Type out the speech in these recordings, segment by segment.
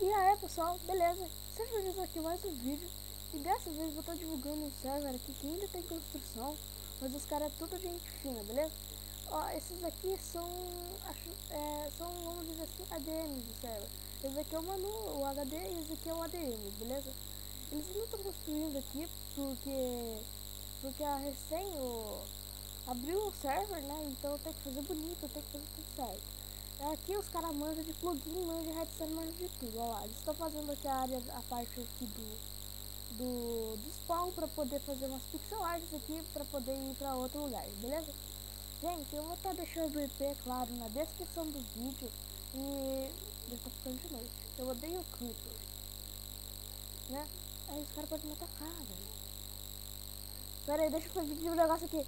E aí pessoal, beleza? Sejam bem-vindos aqui a mais um vídeo. E dessa vez eu tô divulgando um server aqui que ainda tem construção, mas os caras é tudo gente fina, beleza? Ó, esses aqui são, são, vamos dizer assim, ADMs do server. Esse aqui é o Manu, o HD, e esse aqui é o ADM, beleza? Eles não estão construindo aqui porque a recém abriu o server, né? Então tem que fazer bonito, tem que fazer tudo certo. Aqui os caras manjam de plugin, manjam de redstone, manjam de tudo. Olha lá, eles estão fazendo aqui a parte aqui do spawn para poder fazer umas pixel arts aqui para poder ir para outro lugar, beleza? Gente, eu vou estar deixando o IP, claro, na descrição do vídeo. E já tá ficando de noite. Eu odeio creeper, né? Aí os caras podem me atacar, velho. Pera aí, deixa eu pedir um negócio aqui.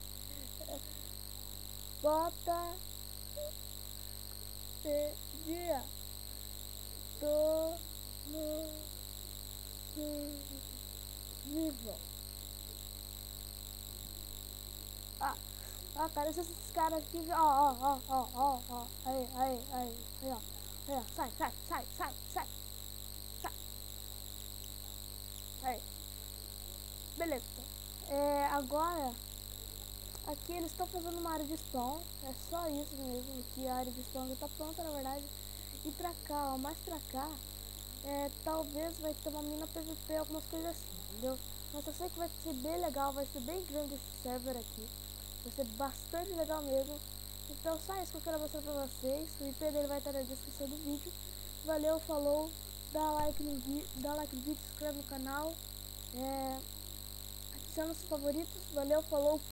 Bota dia. Tô no vivo. Cara, esses caras aqui, ó, aí, ó, sai, sai, aí, beleza. Agora, aqui eles estão fazendo uma área de spawn, é só isso mesmo, que a área de spawn já tá pronta, na verdade. E pra cá, ó, mais pra cá, talvez vai ter uma mina PVP, algumas coisas assim, entendeu? Mas eu sei que vai ser bem legal, vai ser bem grande esse server aqui. Vai ser bastante legal mesmo. Então só isso que eu quero mostrar pra vocês. O IP dele vai estar na descrição do vídeo. Valeu, falou, dá like no vídeo, se inscreve no canal, adiciona os favoritos. Valeu, falou.